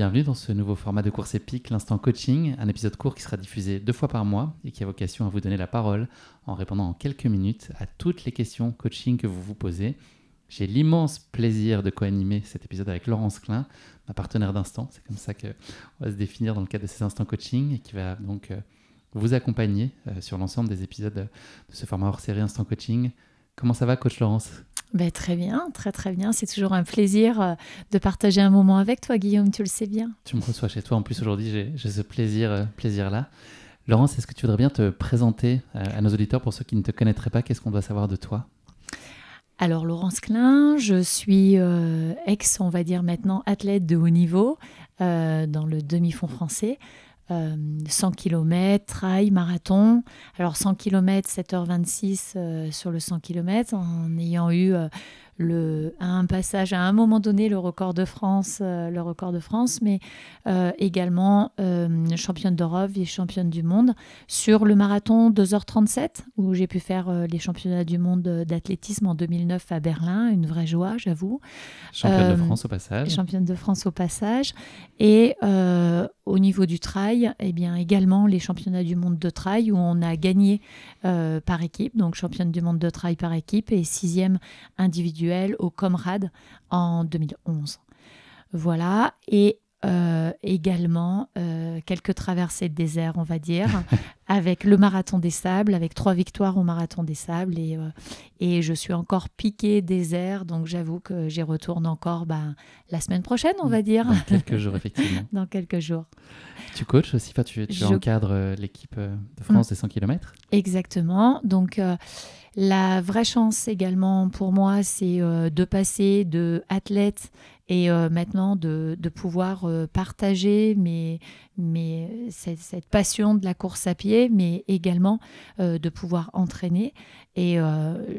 bienvenue dans ce nouveau format de course épique, l'instant coaching, un épisode court qui sera diffusé 2 fois par mois et qui a vocation à vous donner la parole en répondant en quelques minutes à toutes les questions coaching que vous vous posez. J'ai l'immense plaisir de co-animer cet épisode avec Laurence Klein, ma partenaire d'instant. C'est comme ça qu'on va se définir dans le cadre de ces instants coaching et qui va donc vous accompagner sur l'ensemble des épisodes de ce format hors série Instant Coaching. Comment ça va, coach Laurence ? Très bien, très bien. C'est toujours un plaisir de partager un moment avec toi, Guillaume, tu le sais bien. Tu me reçois chez toi. En plus, aujourd'hui, j'ai ce plaisir-là. Laurence, est-ce que tu voudrais bien te présenter à nos auditeurs pour ceux qui ne te connaîtraient pas? Qu'est-ce qu'on doit savoir de toi? Alors, Laurence Klein, je suis on va dire maintenant, athlète de haut niveau dans le demi-fond français. 100 km, trail, marathon. Alors 100 km, 7h26 sur le 100 km, en ayant eu un passage à un moment donné le record de France, mais également championne d'Europe et championne du monde sur le marathon 2h37 où j'ai pu faire les championnats du monde d'athlétisme en 2009 à Berlin, une vraie joie, j'avoue. Championne de France au passage. Championne de France au passage. Et au niveau du trail, eh bien, également les championnats du monde de trail où on a gagné par équipe, donc championne du monde de trail par équipe et 6e individuelle au Comrade en 2011. Voilà, et également quelques traversées de désert, on va dire, avec le Marathon des Sables, avec 3 victoires au Marathon des Sables, et je suis encore piquée désert, donc j'avoue que j'y retourne encore la semaine prochaine, on va dire. Dans quelques jours, effectivement. Dans quelques jours. Tu coaches aussi, tu encadres l'équipe de France des 100 km? Exactement, donc la vraie chance également pour moi, c'est de passer de athlète et maintenant de pouvoir partager cette passion de la course à pied, mais également de pouvoir entraîner. Et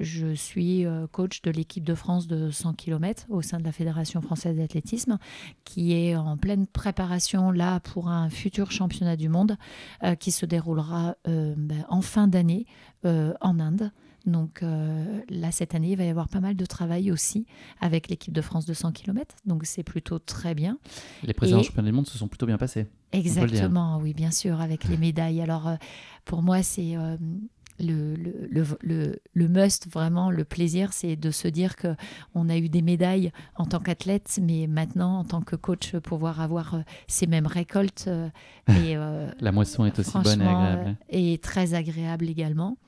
je suis coach de l'équipe de France de 100 km au sein de la Fédération française d'athlétisme, qui est en pleine préparation là pour un futur championnat du monde qui se déroulera en fin d'année en Inde. Donc là, cette année, il va y avoir pas mal de travail aussi avec l'équipe de France de 100 km. Donc c'est plutôt très bien. Les précédents championnats du monde se sont plutôt bien passés. Exactement, oui, bien sûr, avec les médailles. Alors pour moi, c'est le must, vraiment, le plaisir, c'est de se dire qu'on a eu des médailles en tant qu'athlète, mais maintenant, en tant que coach, pouvoir avoir ces mêmes récoltes. La moisson est aussi bonne et agréable. Et très agréable également.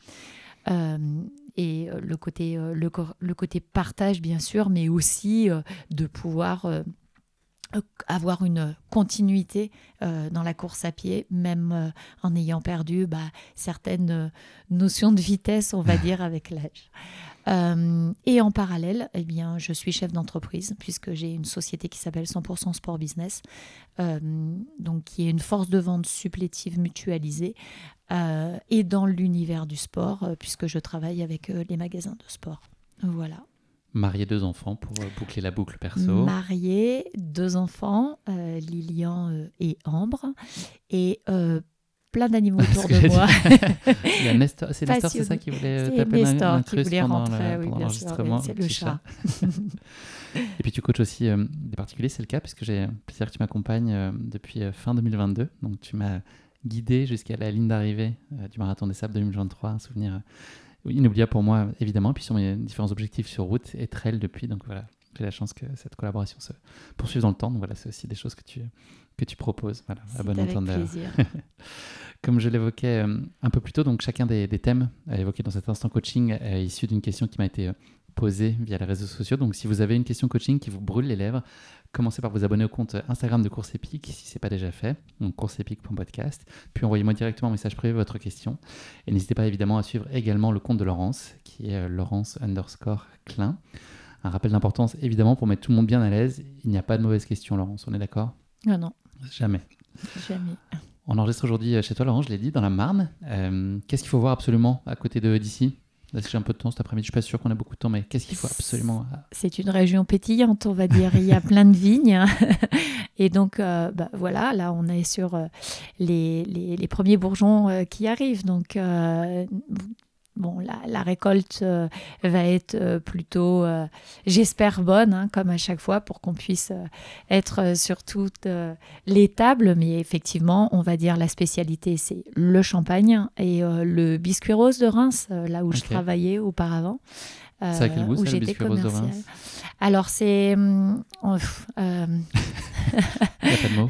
Et le côté partage, bien sûr, mais aussi de pouvoir avoir une continuité dans la course à pied, même en ayant perdu certaines notions de vitesse, on va dire, avec l'âge. Et en parallèle, eh bien, je suis chef d'entreprise puisque j'ai une société qui s'appelle 100% Sport Business, donc qui est une force de vente supplétive mutualisée et dans l'univers du sport puisque je travaille avec les magasins de sport. Voilà. Mariée, 2 enfants pour boucler la boucle perso. Mariée, 2 enfants, Lilian et Ambre, et plein d'animaux autour de moi. Il y a Nestor, c'est Nestor, c'est ça qui voulait taper l'intrus pendant l'enregistrement. C'est le chat. Et puis tu coaches aussi des particuliers, c'est le cas, puisque j'ai le plaisir que tu m'accompagnes depuis fin 2022. Donc tu m'as guidé jusqu'à la ligne d'arrivée du Marathon des Sables 2023, un souvenir inoubliable pour moi, évidemment, puis sur mes différents objectifs sur route et trail depuis. Donc voilà, j'ai la chance que cette collaboration se poursuive dans le temps. Donc voilà, c'est aussi des choses que tu proposes. Voilà, à bon entendeur. Plaisir. Comme je l'évoquais un peu plus tôt, donc chacun des thèmes évoqués dans cet instant coaching est issu d'une question qui m'a été posée via les réseaux sociaux. Donc si vous avez une question coaching qui vous brûle les lèvres, commencez par vous abonner au compte Instagram de Course Épique si ce n'est pas déjà fait, donc courseepique.podcast. Puis envoyez-moi directement un message privé votre question. Et n'hésitez pas évidemment à suivre également le compte de Laurence, qui est Laurence_Klein. Un rappel d'importance évidemment pour mettre tout le monde bien à l'aise. Il n'y a pas de mauvaise question, Laurence, on est d'accord? Non. Jamais. Jamais. On enregistre aujourd'hui chez toi, Laurence, je l'ai dit, dans la Marne. Qu'est-ce qu'il faut voir absolument à côté d'ici? Là, j'ai un peu de temps cet après-midi, je ne suis pas sûr qu'on a beaucoup de temps, mais qu'est-ce qu'il faut absolument... C'est une région pétillante, on va dire. Il y a plein de vignes. Et donc, voilà, là, on est sur les premiers bourgeons qui arrivent. Donc, bon, la récolte va être plutôt, j'espère, bonne, hein, comme à chaque fois, pour qu'on puisse être sur toutes les tables. Mais effectivement, on va dire la spécialité, c'est le champagne et le biscuit rose de Reims, là où je travaillais auparavant. C'est à quel goût, où ça, le biscuit rose de Reims? Alors, c'est... Il n'y a pas de mots.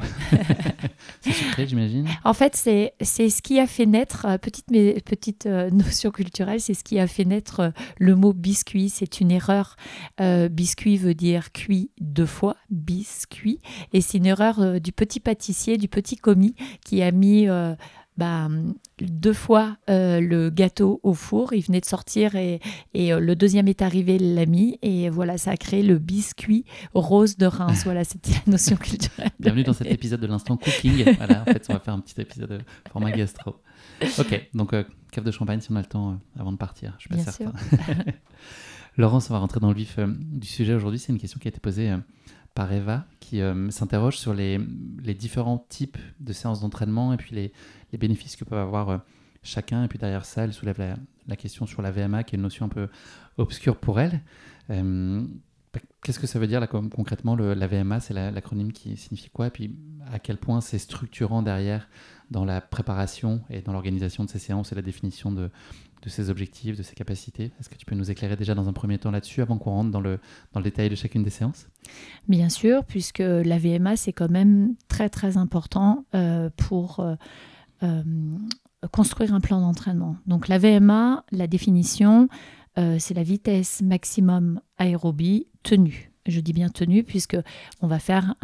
C'est sucré, j'imagine. En fait, c'est ce qui a fait naître, petite notion culturelle, c'est ce qui a fait naître le mot biscuit. C'est une erreur. Biscuit veut dire cuit 2 fois, biscuit. Et c'est une erreur du petit pâtissier, du petit commis qui a mis... 2 fois le gâteau au four. Il venait de sortir et le deuxième est arrivé, il l'a mis. Et voilà, ça a créé le biscuit rose de Reims. Voilà, c'était la notion culturelle. Bienvenue dans cet épisode de l'instant cooking. Voilà, en fait, on va faire un petit épisode format gastro. Ok, donc cave de champagne si on a le temps avant de partir. Je suis pas certain. Laurence, on va rentrer dans le vif du sujet aujourd'hui. C'est une question qui a été posée par Eva qui s'interroge sur les différents types de séances d'entraînement et puis les bénéfices que peuvent avoir chacun. Et puis derrière ça, elle soulève la question sur la VMA, qui est une notion un peu obscure pour elle. Qu'est-ce que ça veut dire là, concrètement, la VMA? C'est l'acronyme qui signifie quoi? Et puis à quel point c'est structurant derrière dans la préparation et dans l'organisation de ces séances et la définition de ses objectifs, de ses capacités? Est-ce que tu peux nous éclairer déjà dans un premier temps là-dessus avant qu'on rentre dans le détail de chacune des séances? Bien sûr, puisque la VMA, c'est quand même très très important pour construire un plan d'entraînement. Donc la VMA, la définition, c'est la vitesse maximum aérobie tenue. Je dis bien tenue puisque on va faire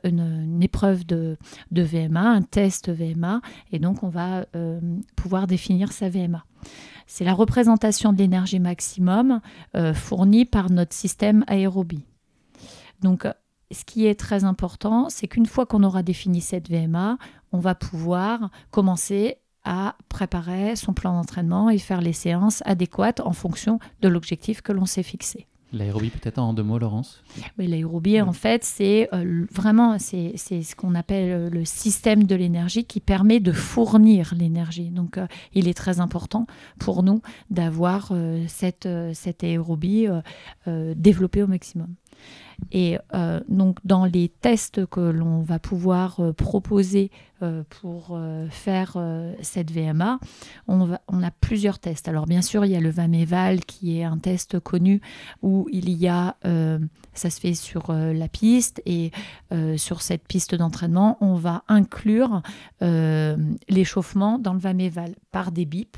une épreuve de VMA, un test VMA, et donc on va pouvoir définir sa VMA. C'est la représentation de l'énergie maximum fournie par notre système aérobie. Donc, ce qui est très important, c'est qu'une fois qu'on aura défini cette VMA, on va pouvoir commencer à préparer son plan d'entraînement et faire les séances adéquates en fonction de l'objectif que l'on s'est fixé. L'aérobie, peut-être en 2 mots, Laurence? Mais l'aérobie, en fait, c'est vraiment c'est ce qu'on appelle le système de l'énergie qui permet de fournir l'énergie. Donc, il est très important pour nous d'avoir cette aérobie développée au maximum. Et donc, dans les tests que l'on va pouvoir proposer pour faire cette VMA, on a plusieurs tests. Alors, bien sûr, il y a le VAMEVAL qui est un test connu où il y a, ça se fait sur la piste et sur cette piste d'entraînement, on va inclure l'échauffement dans le VAMEVAL par des bips.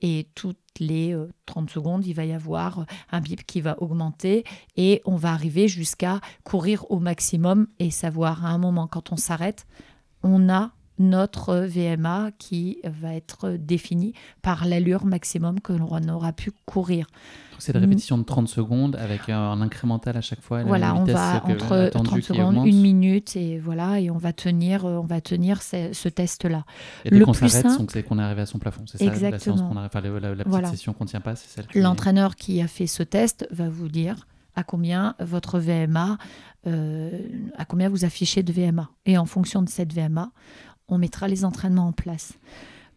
Et toutes les 30 secondes, il va y avoir un bip qui va augmenter et on va arriver jusqu'à courir au maximum et savoir à un moment, quand on s'arrête, on a notre VMA qui va être définie par l'allure maximum que l'on aura pu courir. C'est des répétitions de 30 secondes avec un incrémental à chaque fois. Voilà, on va entre 30 secondes, 1 minute et voilà, et on va tenir ce test-là. Et dès qu'on s'arrête, c'est qu'on est arrivé à son plafond. C'est ça, exactement. La séance qu'on arrive, la petite session qu'on ne tient pas, c'est celle. L'entraîneur qui a fait ce test va vous dire à combien votre VMA, à combien vous affichez de VMA. Et en fonction de cette VMA, on mettra les entraînements en place.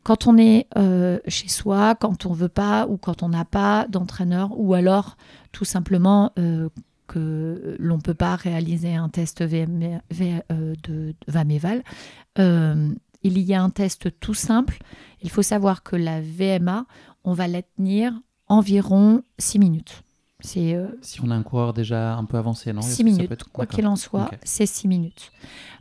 Quand on est chez soi, quand on ne veut pas ou quand on n'a pas d'entraîneur, ou alors tout simplement que l'on ne peut pas réaliser un test de VAMEVAL, il y a un test tout simple. Il faut savoir que la VMA, on va la tenir environ 6 minutes. Si on a un coureur déjà un peu avancé, non? 6 minutes, quoi qu'il en soit, c'est 6 minutes.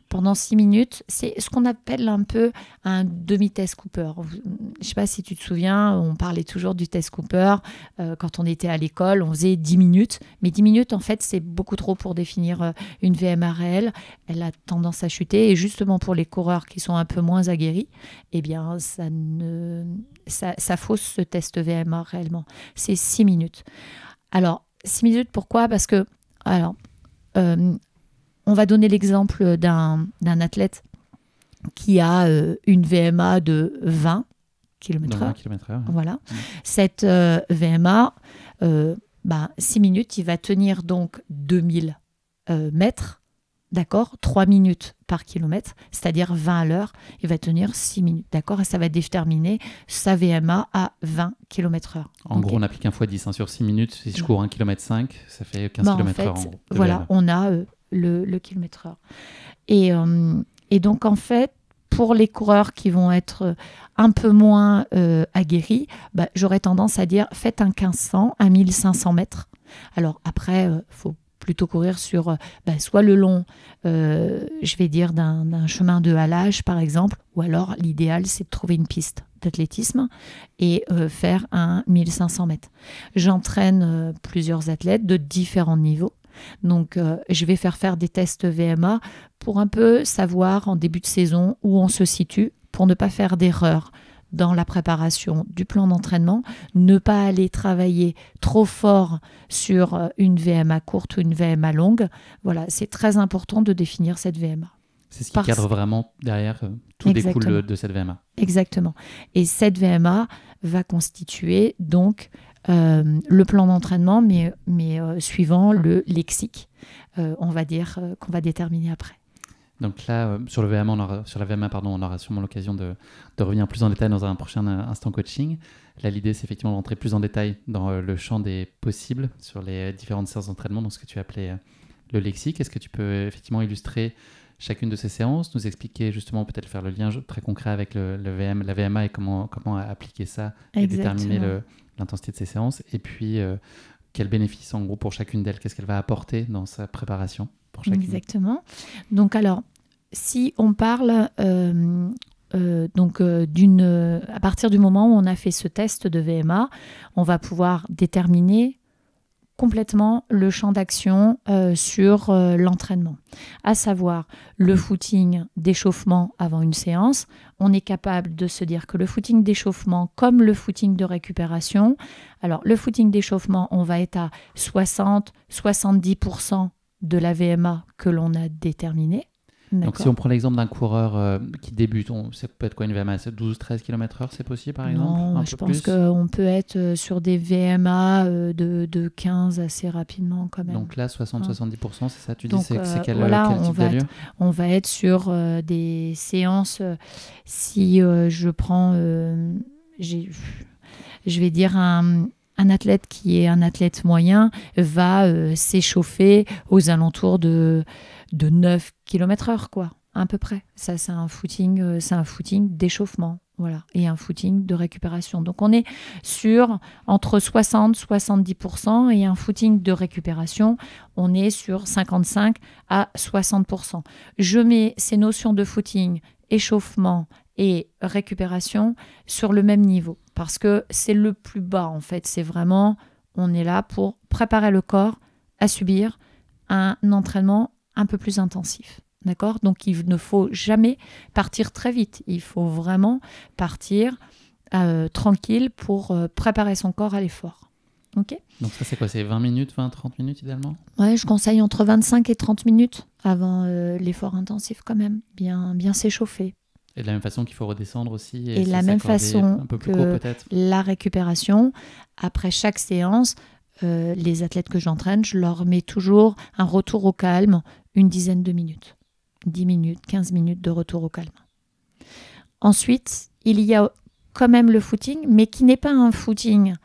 Pendant 6 minutes, c'est ce qu'on appelle un peu un demi-test Cooper. Je ne sais pas si tu te souviens, on parlait toujours du test Cooper. Quand on était à l'école, on faisait 10 minutes. Mais 10 minutes, en fait, c'est beaucoup trop pour définir une VMA réelle. Elle a tendance à chuter. Et justement, pour les coureurs qui sont un peu moins aguerris, eh bien, ça fausse ce test VMA réellement. C'est 6 minutes. Alors, 6 minutes, pourquoi? Parce que, on va donner l'exemple d'un athlète qui a une VMA de 20 km/h. Voilà. Cette VMA, 6 minutes, il va tenir donc 2000 mètres, d'accord, 3 minutes par kilomètre, c'est-à-dire 20 à l'heure, il va tenir 6 minutes, d'accord? Et ça va déterminer sa VMA à 20 km/h. En gros, on applique 1 x 10 sur 6 minutes. Si je cours 1,5 km, ça fait 15 km/h. En fait, voilà, on a le kilomètre-heure. Et donc, en fait, pour les coureurs qui vont être un peu moins aguerris, j'aurais tendance à dire faites un 1500, un 1500 mètres. Alors après, faut plutôt courir sur soit le long, je vais dire, d'un chemin de halage, par exemple, ou alors l'idéal, c'est de trouver une piste d'athlétisme et faire un 1500 mètres. J'entraîne plusieurs athlètes de différents niveaux. Donc, je vais faire des tests VMA pour un peu savoir en début de saison où on se situe, pour ne pas faire d'erreur dans la préparation du plan d'entraînement, ne pas aller travailler trop fort sur une VMA courte ou une VMA longue. Voilà, c'est très important de définir cette VMA. C'est ce qui cadre vraiment derrière, tout découle de cette VMA. Exactement. Et cette VMA va constituer donc le plan d'entraînement, mais suivant le lexique, on va dire, qu'on va déterminer après. Donc là, sur la VMA, on aura sûrement l'occasion de revenir plus en détail dans un prochain instant coaching. Là, l'idée, c'est effectivement de rentrer plus en détail dans le champ des possibles sur les différentes séances d'entraînement, donc ce que tu appelais le lexique. Est-ce que tu peux effectivement illustrer chacune de ces séances, nous expliquer justement, peut-être faire le lien très concret avec la VMA et comment appliquer ça et déterminer l'intensité de ces séances, et puis quels bénéfices en gros pour chacune d'elles, qu'est-ce qu'elle va apporter dans sa préparation pour chacune. Exactement. Donc alors, si on parle à partir du moment où on a fait ce test de VMA, on va pouvoir déterminer complètement le champ d'action sur l'entraînement, à savoir le footing d'échauffement avant une séance. On est capable de se dire que le footing d'échauffement comme le footing de récupération, alors le footing d'échauffement, on va être à 60-70% de la VMA que l'on a déterminée. Donc si on prend l'exemple d'un coureur qui débute, ça peut être quoi une VMA? 12-13 km/h, c'est possible par exemple? Non, je pense qu'on peut être sur des VMA de 15 assez rapidement quand même. Donc là, 60-70%, c'est ça? Tu dis c'est quel type d'allure? On va être sur des séances, si je prends, je vais dire un athlète qui est un athlète moyen va s'échauffer aux alentours de 9 km/h, quoi, à peu près. Ça, c'est un footing d'échauffement, voilà, et un footing de récupération. Donc, on est sur entre 60-70%, et un footing de récupération, on est sur 55 à 60%. Je mets ces notions de footing, échauffement et récupération sur le même niveau, parce que c'est le plus bas, en fait. C'est vraiment, on est là pour préparer le corps à subir un entraînement un peu plus intensif, d'accord? Donc, il ne faut jamais partir très vite. Il faut vraiment partir tranquille pour préparer son corps à l'effort. Ok? Donc ça, c'est quoi? C'est 20 minutes, 20-30 minutes idéalement? Ouais, je conseille entre 25 et 30 minutes avant l'effort intensif quand même. Bien s'échauffer. Et de la même façon qu'il faut redescendre aussi. Et de la même façon un peu plus que court, peut-être. La récupération, après chaque séance, les athlètes que j'entraîne, je leur mets toujours un retour au calme, une dizaine de minutes. 10 minutes, 15 minutes de retour au calme. Ensuite, il y a quand même le footing, mais qui n'est pas un footing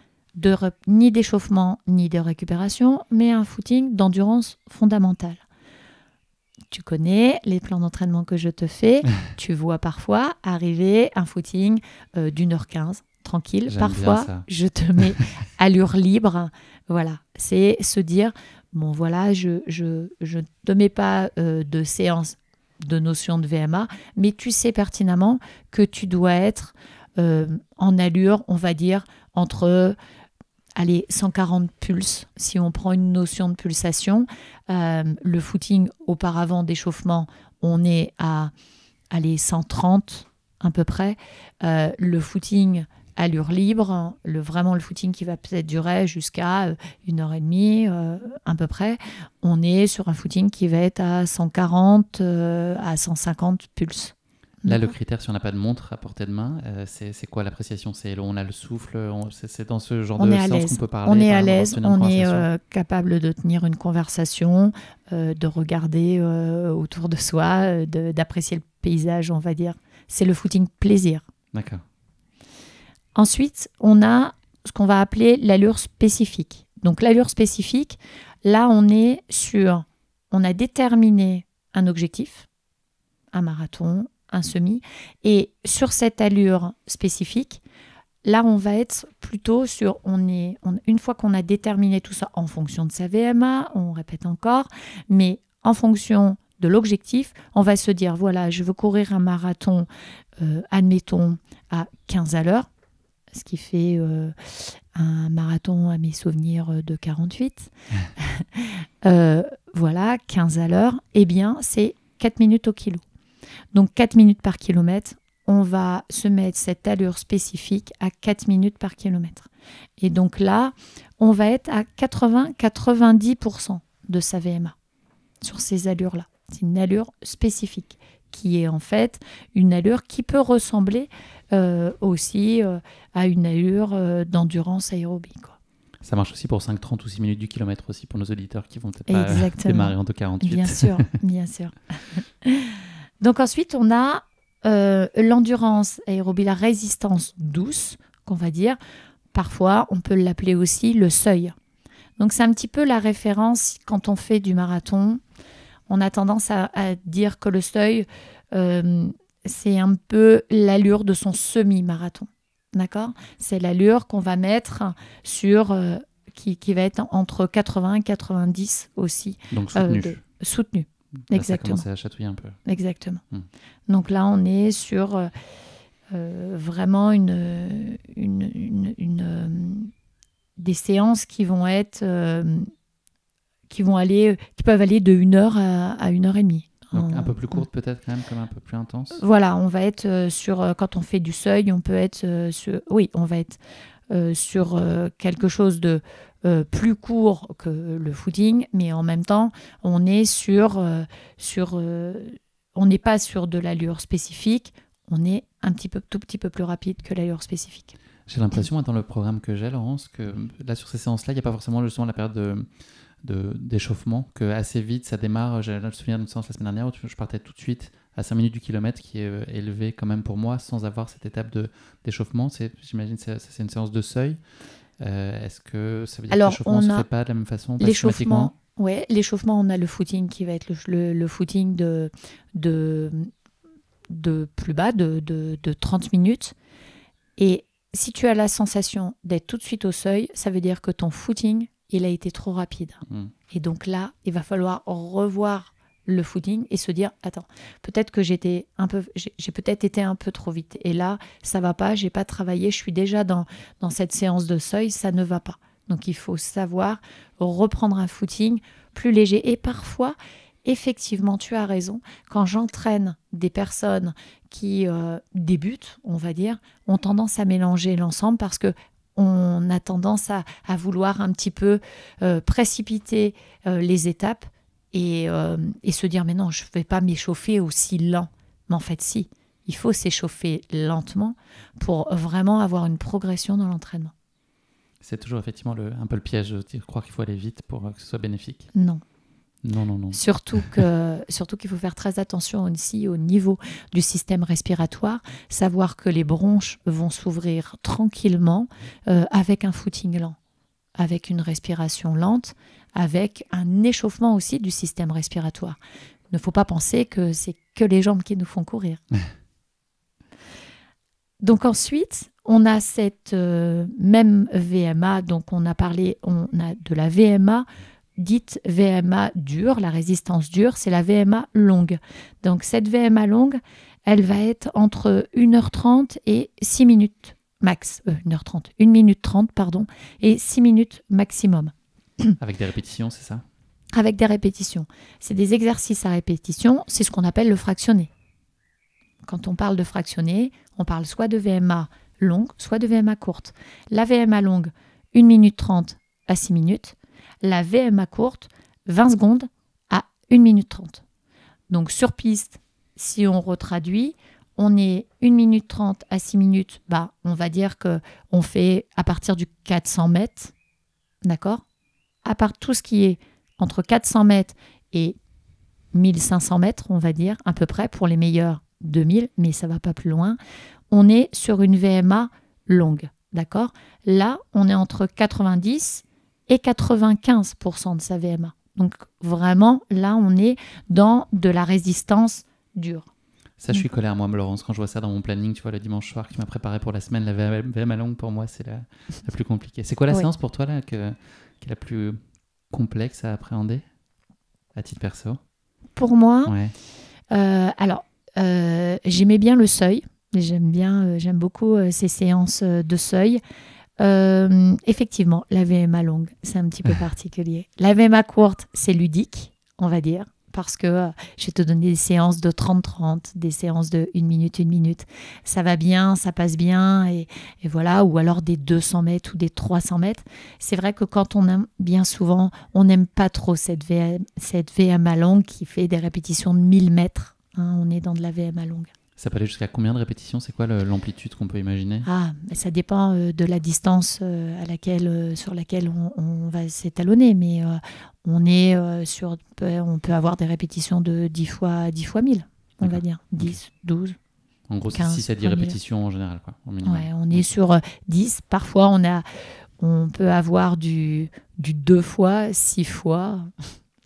ni d'échauffement, ni de récupération, mais un footing d'endurance fondamentale. Tu connais les plans d'entraînement que je te fais. Tu vois parfois arriver un footing d'1h15, tranquille. J'aime parfois, je te mets allure libre. Voilà, c'est se dire, bon voilà, je ne te mets pas de séance de notion de VMA, mais tu sais pertinemment que tu dois être en allure, on va dire, entre 140 pulses, si on prend une notion de pulsation. Le footing auparavant d'échauffement, on est à 130 à peu près. Le footing allure libre, vraiment le footing qui va peut-être durer jusqu'à 1h30 à peu près, on est sur un footing qui va être à 140 à 150 pulses. Là, le critère, si on n'a pas de montre à portée de main, c'est quoi l'appréciation? On a le souffle, c'est dans ce genre de séance qu'on peut parler. On est à l'aise, on est capable de tenir une conversation, de regarder autour de soi, d'apprécier le paysage, on va dire. C'est le footing plaisir. D'accord. Ensuite, on a ce qu'on va appeler l'allure spécifique. Donc l'allure spécifique, là, on a déterminé un objectif, un marathon, un semi. Et sur cette allure spécifique, là, on va être plutôt sur... une fois qu'on a déterminé tout ça en fonction de sa VMA, on répète encore, mais en fonction de l'objectif, on va se dire, voilà, je veux courir un marathon, admettons, à 15 à l'heure, ce qui fait un marathon à mes souvenirs de 48. Voilà, 15 à l'heure, eh bien, c'est 4 minutes au kilo. Donc 4 minutes par kilomètre, on va se mettre cette allure spécifique à 4 minutes par kilomètre. Et donc là, on va être à 80-90% de sa VMA sur ces allures-là. C'est une allure spécifique qui est en fait une allure qui peut ressembler aussi à une allure d'endurance aérobie, quoi. Ça marche aussi pour 5,30 ou 6 minutes du kilomètre aussi pour nos auditeurs qui vont peut-être pas démarrer en 2,48. Bien sûr, bien sûr. Donc ensuite, on a l'endurance aérobie, la résistance douce, qu'on va dire. Parfois, on peut l'appeler aussi le seuil. Donc c'est un petit peu la référence quand on fait du marathon. On a tendance à dire que le seuil, c'est un peu l'allure de son semi-marathon. D'accord ? C'est l'allure qu'on va mettre sur, qui va être entre 80 et 90 aussi. Donc soutenu. Soutenu. Là, exactement. Ça commence à chatouiller un peu. Exactement. Donc là, on est sur vraiment des séances qui vont être... qui peuvent aller de 1 heure à 1 heure et demie. Donc un peu plus courte peut-être quand même, comme un peu plus intense. Voilà, on va être quand on fait du seuil, on peut être on va être sur quelque chose de plus court que le footing, mais en même temps, on est on n'est pas sur de l'allure spécifique, on est tout petit peu plus rapide que l'allure spécifique. J'ai l'impression, dans le programme que j'ai, Laurence, que là, sur ces séances-là, il n'y a pas forcément justement la période d'échauffement, que assez vite ça démarre. J'ai le souvenir d'une séance la semaine dernière où je partais tout de suite à 5 minutes du kilomètre, qui est élevé quand même pour moi, sans avoir cette étape d'échauffement. J'imagine que c'est une séance de seuil. Est-ce que ça veut dire que l'échauffement ne se fait pas de la même façon l'échauffement, ouais, l'échauffement, on a le footing qui va être le footing de plus bas, de 30 minutes. Et si tu as la sensation d'être tout de suite au seuil, ça veut dire que ton footing, il a été trop rapide. Et donc là, il va falloir revoir le footing et se dire, attends, peut-être que j'ai peut-être été un peu trop vite. Et là, ça va pas, j'ai pas travaillé, je suis déjà dans cette séance de seuil, ça ne va pas. Donc il faut savoir reprendre un footing plus léger. Et parfois, effectivement, tu as raison, quand j'entraîne des personnes qui débutent, on va dire, ont tendance à mélanger l'ensemble parce que on a tendance à vouloir un petit peu précipiter les étapes et se dire mais non, je ne vais pas m'échauffer aussi lent. Mais en fait, si, il faut s'échauffer lentement pour vraiment avoir une progression dans l'entraînement. C'est toujours effectivement un peu le piège de croire qu'il faut aller vite pour que ce soit bénéfique. Non. Non. Surtout qu'il faut faire très attention aussi au niveau du système respiratoire, savoir que les bronches vont s'ouvrir tranquillement avec un footing lent, avec une respiration lente, avec un échauffement aussi du système respiratoire. Il ne faut pas penser que c'est que les jambes qui nous font courir. Donc ensuite, on a cette même VMA, donc on a de la VMA dite VMA dure, la résistance dure, c'est la VMA longue. Donc cette VMA longue, elle va être entre 1h30 et 6 minutes max. 1 minute 30, pardon, et 6 minutes maximum. Avec des répétitions, c'est ça ? Avec des répétitions. C'est des exercices à répétition, c'est ce qu'on appelle le fractionné. Quand on parle de fractionné, on parle soit de VMA longue, soit de VMA courte. La VMA longue, 1 minute 30 à 6 minutes. La VMA courte, 20 secondes à 1 minute 30. Donc sur piste, si on retraduit, on est 1 minute 30 à 6 minutes, on va dire qu'on fait à partir du 400 mètres, d'accord? À part tout ce qui est entre 400 mètres et 1500 mètres, on va dire, à peu près, pour les meilleurs 2000, mais ça ne va pas plus loin, on est sur une VMA longue, d'accord? Là, on est entre 90 et 95% de sa VMA. Donc vraiment, là, on est dans de la résistance dure. Ça, je suis colère, moi, Laurence, quand je vois ça dans mon planning, tu vois, le dimanche soir que tu m'as préparé pour la semaine, la VMA longue, pour moi, c'est la plus compliquée. C'est quoi la séance pour toi, là, qui est la plus complexe à appréhender, à titre perso? Pour moi, j'aimais bien le seuil. J'aime beaucoup ces séances de seuil. Effectivement, la VMA longue, c'est un petit peu particulier. La VMA courte, c'est ludique, on va dire, parce que je vais te donner des séances de 30-30, des séances de 1 minute. Ça va bien, ça passe bien, et voilà, ou alors des 200 mètres ou des 300 mètres. C'est vrai que quand on aime, bien souvent, on n'aime pas trop cette VMA longue qui fait des répétitions de 1000 mètres. Hein, on est dans de la VMA longue. Ça peut aller jusqu'à combien de répétitions? C'est quoi l'amplitude qu'on peut imaginer? Ça dépend de la distance sur laquelle on va s'étalonner, mais on peut avoir des répétitions de 10 fois 1000, on va dire, 10, 12. En gros, 15, 6 à 10 répétitions en général, quoi, au minimum. Ouais, on est sur 10. Parfois, on peut avoir du 2 fois, 6 fois.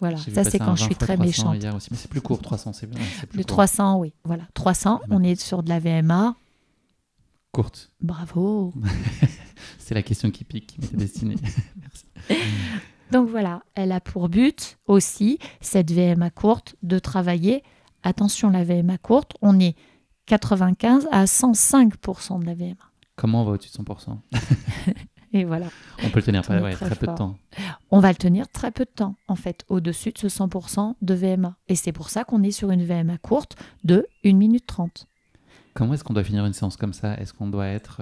Voilà, ça c'est quand je suis très méchante. Hier aussi, mais c'est plus court, 300, c'est bien. Le 300, oui, voilà. 300, on est sur de la VMA. Courte. Bravo. C'est la question qui pique, qui m'était destinée. Merci. Donc voilà, elle a pour but aussi, cette VMA courte, de travailler. Attention, la VMA courte, on est 95 à 105% de la VMA. Comment on va au-dessus de 100%? Et voilà. On peut le tenir très peu de temps. On va le tenir très peu de temps, en fait, au-dessus de ce 100% de VMA. Et c'est pour ça qu'on est sur une VMA courte de 1 minute 30. Comment est-ce qu'on doit finir une séance comme ça? Est-ce qu'on doit être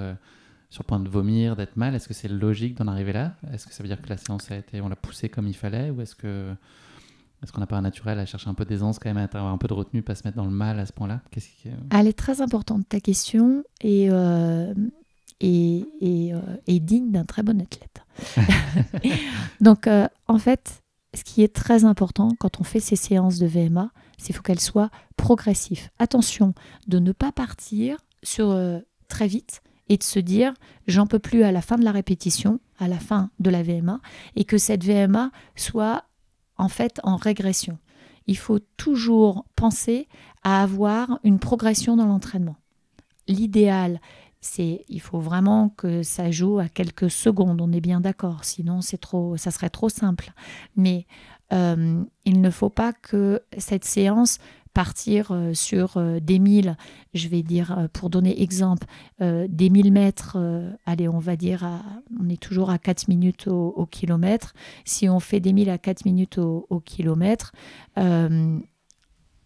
sur le point de vomir, d'être mal? Est-ce que c'est logique d'en arriver là? Est-ce que ça veut dire que la séance on l'a poussée comme il fallait? Ou est-ce qu'on n'a pas un naturel à chercher un peu d'aisance quand même, à avoir un peu de retenue, pas se mettre dans le mal à ce point-là? Elle est très importante, ta question, et digne d'un très bon athlète. Donc, en fait, ce qui est très important quand on fait ces séances de VMA, c'est qu'il faut qu'elles soient progressives. Attention de ne pas partir sur très vite et de se dire « j'en peux plus » à la fin de la répétition, à la fin de la VMA, et que cette VMA soit en fait en régression. Il faut toujours penser à avoir une progression dans l'entraînement. L'idéal, il faut vraiment que ça joue à quelques secondes, on est bien d'accord, sinon ça serait trop simple. Mais il ne faut pas que cette séance partir sur des 1000, je vais dire, pour donner exemple, des 1000 mètres, allez, on va dire, on est toujours à 4 minutes au kilomètre. Si on fait des 1000 à 4 minutes au kilomètre,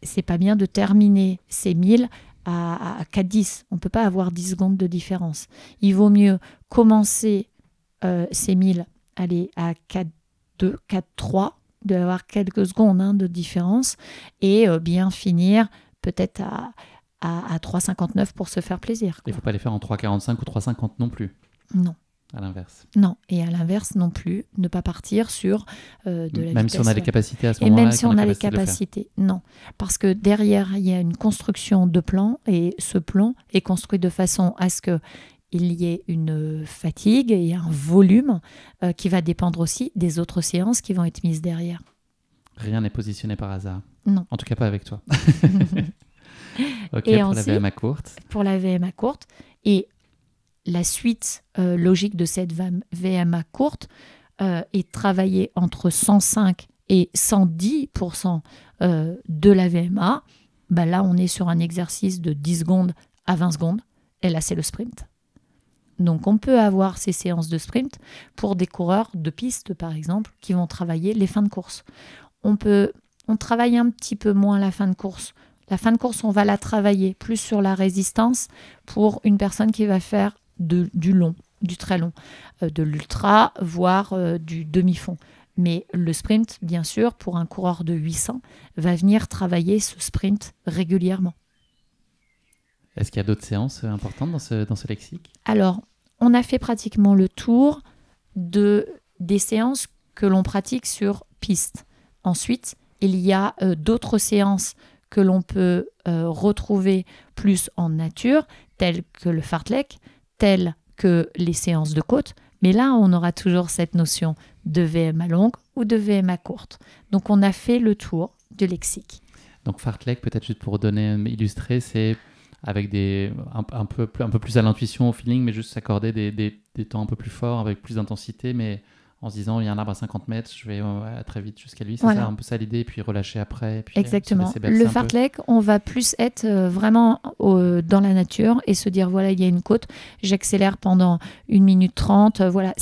c'est pas bien de terminer ces 1000 à 4-10. On ne peut pas avoir 10 secondes de différence. Il vaut mieux commencer ces 1000 aller à 4-2, 4-3, d'avoir quelques secondes de différence, et bien finir peut-être à 3,59 pour se faire plaisir. Il ne faut pas les faire en 3,45 ou 3,50 non plus. Non. À l'inverse. Non, et à l'inverse non plus, ne pas partir sur de la vitesse. Même si on a les capacités à ce moment-là. Et même si on a les capacités, non. Parce que derrière, il y a une construction de plan, et ce plan est construit de façon à ce qu'il y ait une fatigue et un volume qui va dépendre aussi des autres séances qui vont être mises derrière. Rien n'est positionné par hasard. Non. En tout cas, pas avec toi. Ok, et pour ensuite, la VMA courte. Pour la VMA courte. Et la suite logique de cette VMA courte est travailler entre 105 et 110% de la VMA. Là, on est sur un exercice de 10 secondes à 20 secondes. Et là, c'est le sprint. Donc, on peut avoir ces séances de sprint pour des coureurs de piste, par exemple, qui vont travailler les fins de course. On travaille un petit peu moins la fin de course. La fin de course, on va la travailler plus sur la résistance pour une personne qui va faire du long, du très long, de l'ultra, voire du demi-fond. Mais le sprint, bien sûr, pour un coureur de 800, va venir travailler ce sprint régulièrement. Est-ce qu'il y a d'autres séances importantes dans ce lexique? Alors, on a fait pratiquement le tour des séances que l'on pratique sur piste. Ensuite, il y a d'autres séances que l'on peut retrouver plus en nature, telles que le fartlek, telles que les séances de côte. Mais là, on aura toujours cette notion de VMA longue ou de VMA courte. Donc, on a fait le tour du lexique. Donc, fartlek, peut-être juste pour illustrer, c'est avec un peu plus à l'intuition, au feeling, mais juste s'accorder des temps un peu plus forts, avec plus d'intensité, mais en se disant, il y a un arbre à 50 mètres, je vais très vite jusqu'à lui. C'est voilà. ça, un peu ça l'idée, et puis relâcher après. Et puis, exactement. Le fartlek, on va plus être vraiment dans la nature et se dire, voilà, il y a une côte, j'accélère pendant 1 minute 30. Voilà,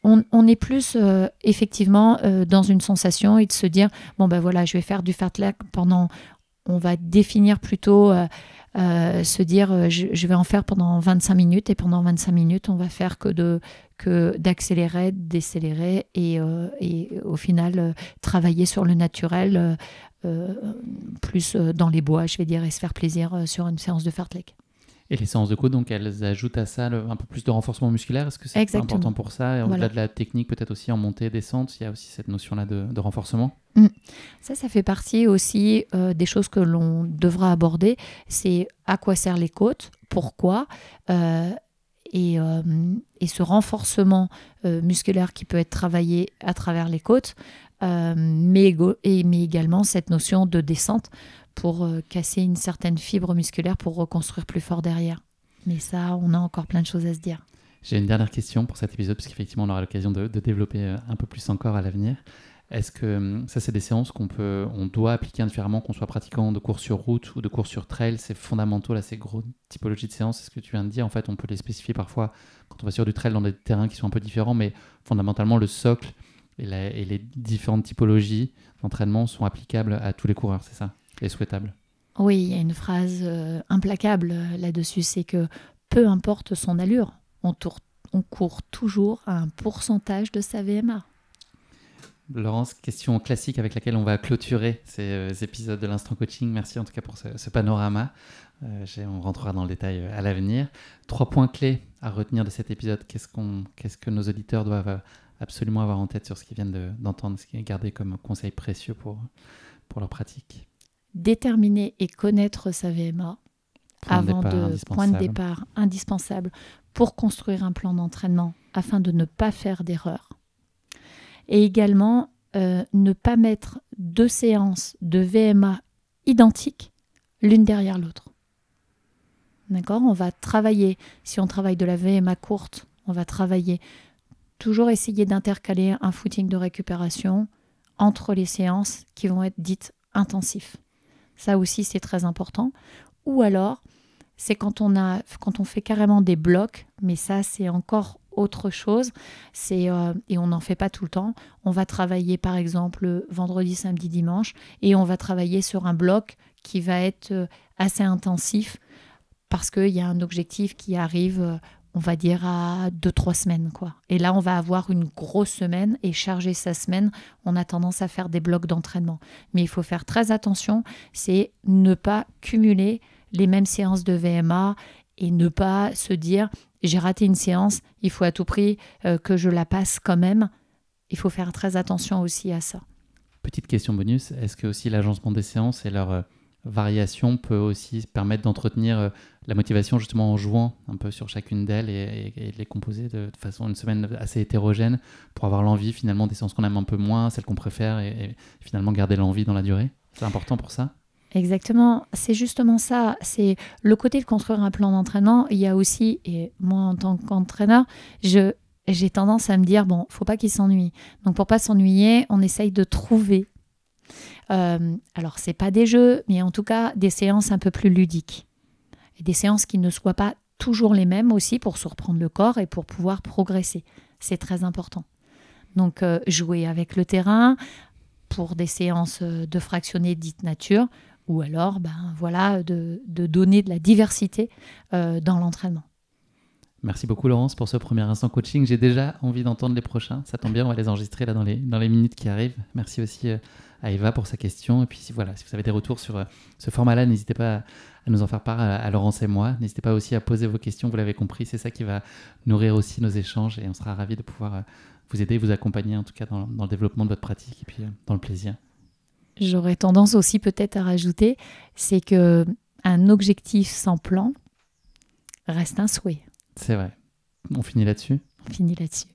on est plus effectivement dans une sensation et de se dire, bon ben voilà, je vais faire du fartlek pendant, on va définir plutôt... se dire je vais en faire pendant 25 minutes et pendant 25 minutes on va faire que d'accélérer, décélérer et au final travailler sur le naturel plus dans les bois, je vais dire, et se faire plaisir sur une séance de fartlek. Et les séances de côte, donc elles ajoutent à ça un peu plus de renforcement musculaire. Est-ce que c'est important pour ça? Et au-delà de la technique, peut-être aussi en montée et descente, il y a aussi cette notion-là de renforcement. Ça fait partie aussi des choses que l'on devra aborder. C'est à quoi servent les côtes, pourquoi, et ce renforcement musculaire qui peut être travaillé à travers les côtes, mais également cette notion de descente pour casser une certaine fibre musculaire pour reconstruire plus fort derrière. Mais ça, on a encore plein de choses à se dire. J'ai une dernière question pour cet épisode, parce qu'effectivement, on aura l'occasion de développer un peu plus encore à l'avenir. Est-ce que ça, c'est des séances on doit appliquer indifféremment, qu'on soit pratiquant de course sur route ou de course sur trail? C'est fondamentaux, là, ces grosses typologies de séances. C'est ce que tu viens de dire. En fait, on peut les spécifier parfois quand on va sur du trail dans des terrains qui sont un peu différents, mais fondamentalement, le socle et les différentes typologies d'entraînement sont applicables à tous les coureurs, c'est ça? Et souhaitable. Oui, il y a une phrase implacable là-dessus, c'est que peu importe son allure, on court toujours à un pourcentage de sa VMA. Laurence, question classique avec laquelle on va clôturer ces épisodes de l'Instant Coaching. Merci en tout cas pour ce panorama. On rentrera dans le détail à l'avenir. 3 points clés à retenir de cet épisode. Qu'est-ce que nos auditeurs doivent absolument avoir en tête sur ce qu'ils viennent d'entendre, ce qu'ils ont gardé comme conseil précieux pour leur pratique? Déterminer et connaître sa VMA point de départ indispensable pour construire un plan d'entraînement afin de ne pas faire d'erreur. Et également, ne pas mettre 2 séances de VMA identiques l'une derrière l'autre. D'accord ? On va travailler, si on travaille de la VMA courte, on va travailler, toujours essayer d'intercaler un footing de récupération entre les séances qui vont être dites intensifs. Ça aussi, c'est très important. Ou alors, c'est quand on fait carrément des blocs, mais ça, c'est encore autre chose. Et on n'en fait pas tout le temps. On va travailler, par exemple, vendredi, samedi, dimanche, et on va travailler sur un bloc qui va être assez intensif parce qu'il y a un objectif qui arrive, on va dire, à 2-3 semaines, quoi. Et là, on va avoir une grosse semaine et charger sa semaine. On a tendance à faire des blocs d'entraînement. Mais il faut faire très attention, c'est ne pas cumuler les mêmes séances de VMA et ne pas se dire « j'ai raté une séance, il faut à tout prix que je la passe quand même ». Il faut faire très attention aussi à ça. Petite question bonus, est-ce que aussi l'agencement des séances et leur variation peut aussi permettre d'entretenir la motivation justement en jouant un peu sur chacune d'elles et les composer de façon une semaine assez hétérogène pour avoir l'envie finalement des séances qu'on aime un peu moins, celles qu'on préfère et finalement garder l'envie dans la durée? C'est important pour ça? Exactement, c'est justement ça, c'est le côté de construire un plan d'entraînement. Il y a aussi, et moi en tant qu'entraîneur, j'ai tendance à me dire, bon, faut pas qu'il s'ennuie. Donc pour pas s'ennuyer, on essaye de trouver, alors c'est pas des jeux, mais en tout cas des séances un peu plus ludiques. Et des séances qui ne soient pas toujours les mêmes aussi pour surprendre le corps et pour pouvoir progresser. C'est très important. Donc jouer avec le terrain pour des séances de fractionnés dites nature, ou alors de donner de la diversité dans l'entraînement. Merci beaucoup Laurence pour ce premier instant coaching. J'ai déjà envie d'entendre les prochains. Ça tombe bien, on va les enregistrer là dans les minutes qui arrivent. Merci aussi à Eva pour sa question. Et puis si vous avez des retours sur ce format-là, n'hésitez pas à nous en faire part à Laurence et moi. N'hésitez pas aussi à poser vos questions, vous l'avez compris. C'est ça qui va nourrir aussi nos échanges et on sera ravis de pouvoir vous aider, vous accompagner en tout cas dans le développement de votre pratique et puis dans le plaisir. J'aurais tendance aussi peut-être à rajouter, c'est qu'un objectif sans plan reste un souhait. C'est vrai. On finit là-dessus. On finit là-dessus.